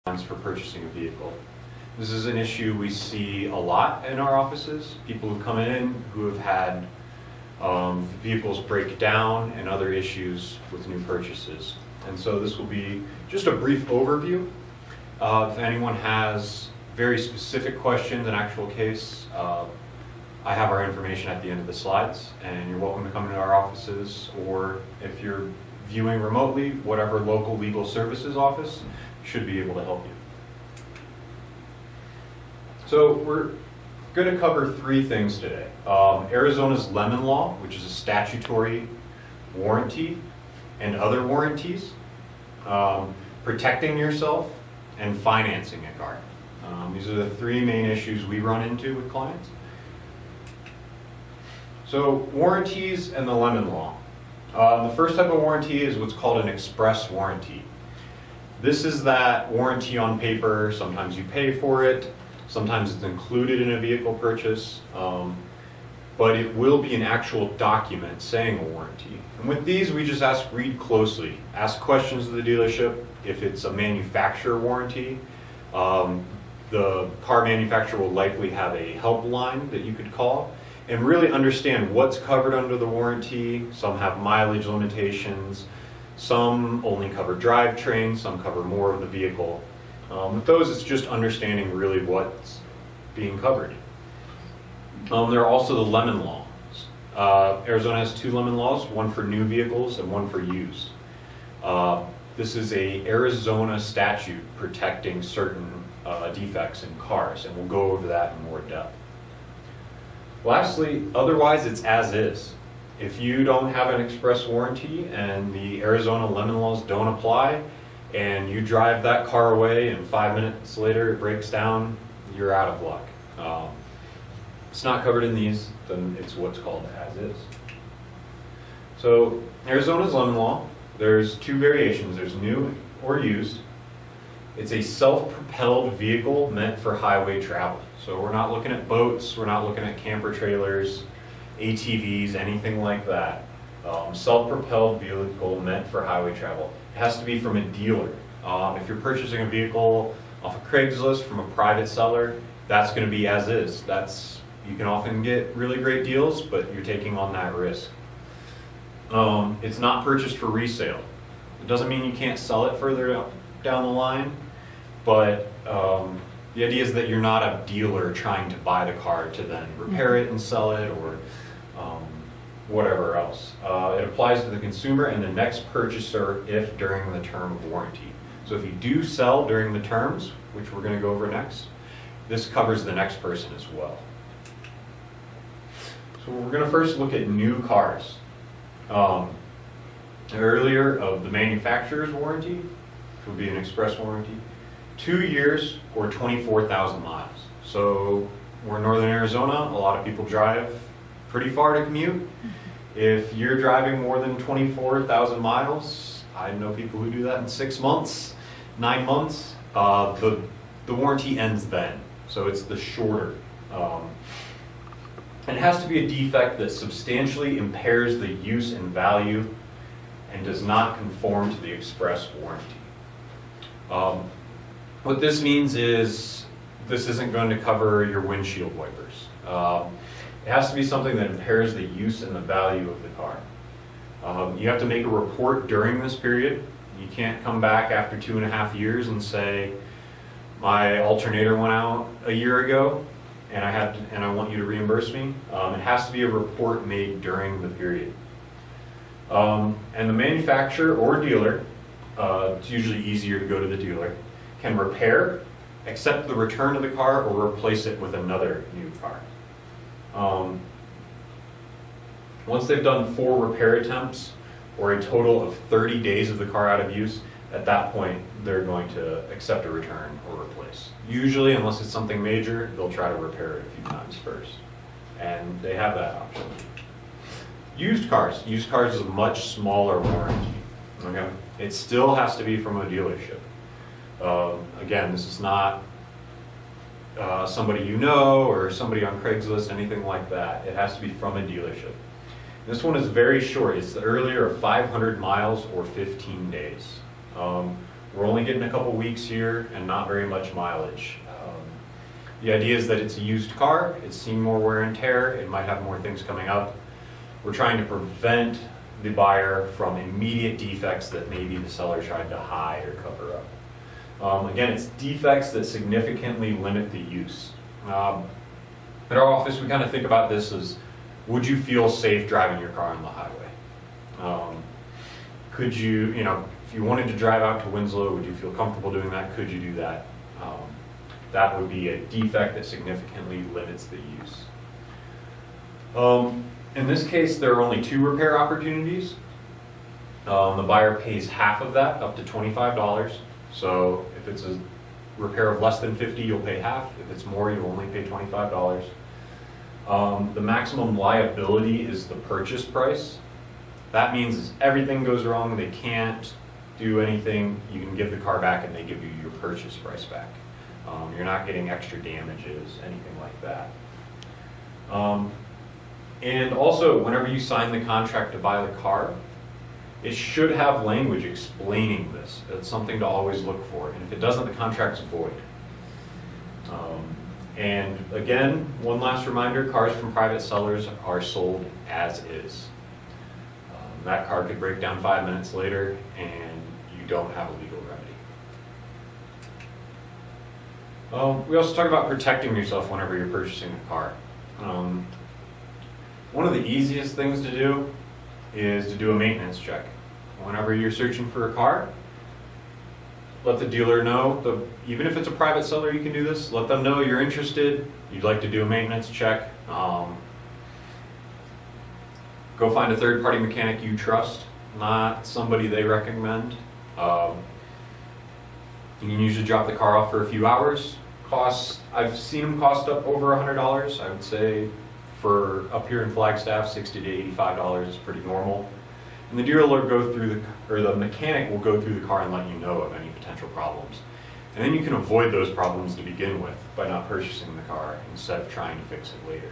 for purchasing a vehicle. This is an issue we see a lot in our offices. People who come in who have had vehicles break down and other issues with new purchases. And so this will be just a brief overview. If anyone has very specific questions, an actual case, I have our information at the end of the slides, and you're welcome to come into our offices, or if you're viewing remotely, whatever local legal services office should be able to help you. So we're going to cover three things today. Arizona's Lemon Law, which is a statutory warranty and other warranties, protecting yourself, and financing a car. These are the three main issues we run into with clients. So warranties and the Lemon Law. The first type of warranty is what's called an express warranty. This is that warranty on paper. Sometimes you pay for it, sometimes it's included in a vehicle purchase, but it will be an actual document saying a warranty. And with these, we just read closely, ask questions of the dealership. If it's a manufacturer warranty, the car manufacturer will likely have a helpline that you could call and really understand what's covered under the warranty. Some have mileage limitations, some only cover drivetrain, some cover more of the vehicle. With those, it's just understanding really what's being covered. There are also the Lemon Laws. Arizona has two Lemon Laws, one for new vehicles and one for used. This is a Arizona statute protecting certain defects in cars, and we'll go over that in more depth. Lastly, otherwise it's as is. If you don't have an express warranty and the Arizona Lemon Laws don't apply, and you drive that car away and 5 minutes later it breaks down, you're out of luck. It's not covered in these, then it's what's called as is. So Arizona's Lemon Law, there's two variations. There's new or used. It's a self-propelled vehicle meant for highway travel. So we're not looking at boats, we're not looking at camper trailers, ATVs, anything like that. Self-propelled vehicle meant for highway travel. It has to be from a dealer. If you're purchasing a vehicle off of Craigslist from a private seller, that's going to be as is. You can often get really great deals, but you're taking on that risk. It's not purchased for resale. It doesn't mean you can't sell it further down the line, but the idea is that you're not a dealer trying to buy the car to then repair it and sell it, or whatever else. It applies to the consumer and the next purchaser if during the term of warranty. So if you do sell during the terms, which we're going to go over next, this covers the next person as well. So we're going to first look at new cars. Earlier of the manufacturer's warranty, which would be an express warranty, 2 years or 24,000 miles. So we're in northern Arizona, a lot of people drive pretty far to commute. If you're driving more than 24,000 miles, I know people who do that in 6 months, 9 months, the warranty ends then. So it's the shorter. And it has to be a defect that substantially impairs the use and value and does not conform to the express warranty. What this means is this isn't going to cover your windshield wipers. It has to be something that impairs the use and the value of the car. You have to make a report during this period. You can't come back after 2.5 years and say, my alternator went out a year ago and I want you to reimburse me. It has to be a report made during the period. And the manufacturer or dealer, it's usually easier to go to the dealer, can repair, accept the return of the car, or replace it with another new car. Once they've done 4 repair attempts or a total of 30 days of the car out of use, at that point they're going to accept a return or replace. Usually, unless it's something major, they'll try to repair it a few times first, and they have that option. Used cars is a much smaller warranty. Okay, it still has to be from a dealership. Again, this is not somebody you know or somebody on Craigslist, anything like that. It has to be from a dealership. This one is very short. It's the earlier of 500 miles or 15 days. we're only getting a couple weeks here and not very much mileage. The idea is that it's a used car, it's seen more wear and tear, it might have more things coming up. We're trying to prevent the buyer from immediate defects that maybe the seller tried to hide or cover up. Again, it's defects that significantly limit the use. At our office, we kind of think about this as, would you feel safe driving your car on the highway? Could you, if you wanted to drive out to Winslow, would you feel comfortable doing that? Could you do that? That would be a defect that significantly limits the use. In this case, there are only 2 repair opportunities. The buyer pays half of that, up to $25. So if it's a repair of less than $50, you'll pay half. If it's more, you'll only pay $25. The maximum liability is the purchase price. That means if everything goes wrong, they can't do anything, you can give the car back and they give you your purchase price back. You're not getting extra damages, anything like that. And also, whenever you sign the contract to buy the car, it should have language explaining this. It's something to always look for. And if it doesn't, the contract's void. And again, one last reminder, cars from private sellers are sold as is. That car could break down 5 minutes later and you don't have a legal remedy. We also talk about protecting yourself whenever you're purchasing a car. One of the easiest things to do is to do a maintenance check. Whenever you're searching for a car, let the dealer know, even if it's a private seller, you can do this, let them know you're interested, you'd like to do a maintenance check. Go find a third-party mechanic you trust, not somebody they recommend. You can usually drop the car off for a few hours. I've seen them cost up over $100. I would say for up here in Flagstaff, $60 to $85 is pretty normal. And the dealer will go through the mechanic will go through the car and let you know of any potential problems. And then you can avoid those problems to begin with by not purchasing the car instead of trying to fix it later.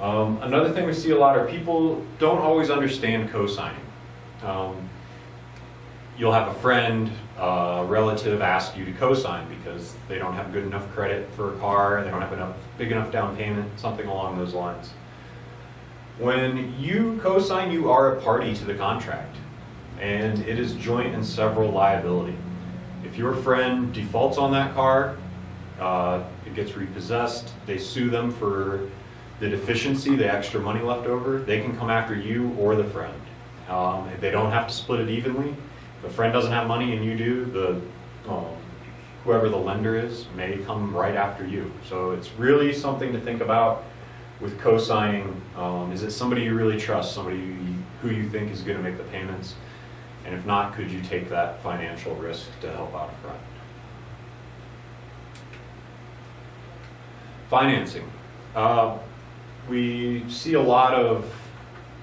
Another thing we see a lot are people don't always understand co-signing. You'll have a friend, relative ask you to co-sign because they don't have good enough credit for a car, they don't have big enough down payment, something along those lines. When you co-sign, you are a party to the contract, and it is joint and several liability. If your friend defaults on that car, it gets repossessed, they sue them for the deficiency, the extra money left over, they can come after you or the friend. They don't have to split it evenly. If the friend doesn't have money and you do, whoever the lender is may come right after you. So it's really something to think about with co-signing. Is it somebody you really trust, somebody who you think is going to make the payments? And if not, could you take that financial risk to help out a friend? Financing. We see a lot of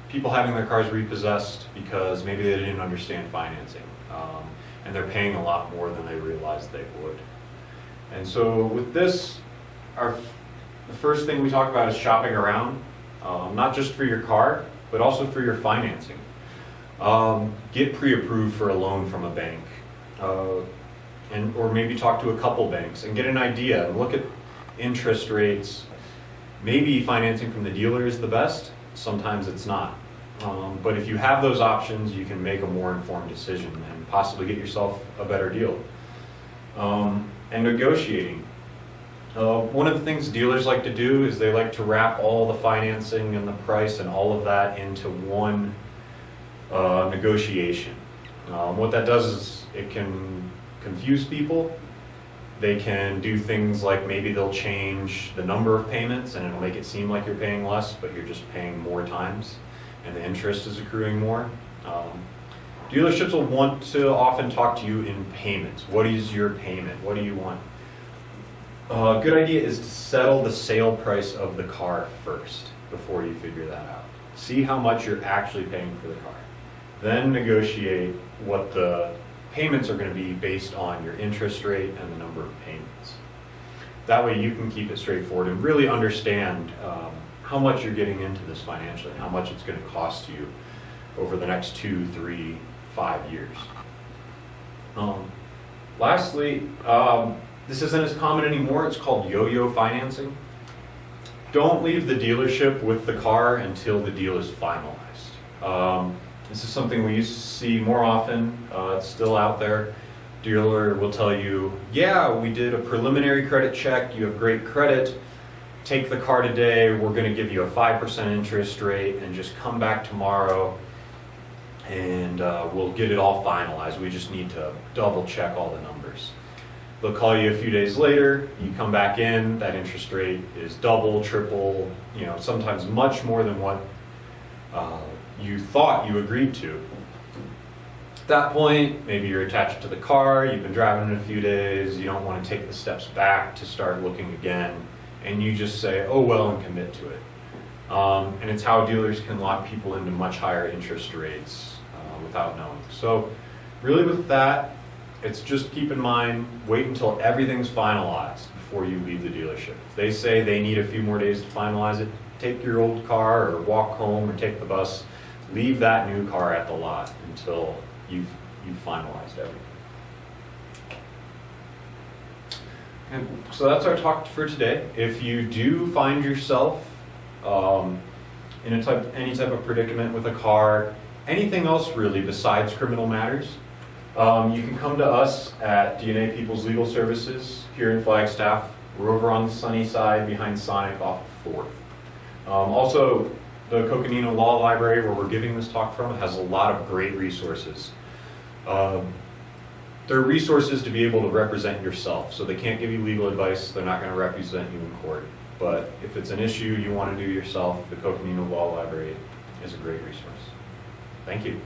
people having their cars repossessed because maybe they didn't understand financing, and they're paying a lot more than they realized they would. And so with this, the first thing we talk about is shopping around, not just for your car, but also for your financing. Get pre-approved for a loan from a bank, or maybe talk to a couple banks and get an idea and look at interest rates. Maybe financing from the dealer is the best, sometimes it's not. But if you have those options, you can make a more informed decision and possibly get yourself a better deal. And negotiating. One of the things dealers like to do is they like to wrap all the financing and the price and all of that into one negotiation. What that does is it can confuse people. They can do things like maybe they'll change the number of payments and it'll make it seem like you're paying less, but you're just paying more times and the interest is accruing more. Dealerships will want to often talk to you in payments. What is your payment? What do you want? A good idea is to settle the sale price of the car first before you figure that out. See how much you're actually paying for the car. Then negotiate what the payments are going to be based on your interest rate and the number of payments. That way you can keep it straightforward and really understand how much you're getting into this financially, how much it's going to cost you over the next 2, 3, 5 years. Lastly, this isn't as common anymore. It's called yo-yo financing. Don't leave the dealership with the car until the deal is finalized. This is something we used to see more often. It's still out there. Dealer will tell you, yeah, we did a preliminary credit check. You have great credit. Take the car today. We're going to give you a 5% interest rate and just come back tomorrow and we'll get it all finalized. We just need to double check all the numbers. They'll call you a few days later, you come back in, that interest rate is double, triple, sometimes much more than what you thought you agreed to. At that point, maybe you're attached to the car, you've been driving it a few days, you don't want to take the steps back to start looking again, and you just say, oh well, and commit to it. And it's how dealers can lock people into much higher interest rates without knowing. So really with that, it's just keep in mind, wait until everything's finalized before you leave the dealership. If they say they need a few more days to finalize it, take your old car or walk home or take the bus. Leave that new car at the lot until you've finalized everything. And so that's our talk for today. If you do find yourself in any type of predicament with a car, anything else really besides criminal matters, you can come to us at DNA People's Legal Services here in Flagstaff. We're over on the sunny side behind Sonic off of 4th. Also, the Coconino Law Library, where we're giving this talk from, has a lot of great resources. They're resources to be able to represent yourself. So they can't give you legal advice, they're not going to represent you in court. But if it's an issue you want to do yourself, the Coconino Law Library is a great resource. Thank you.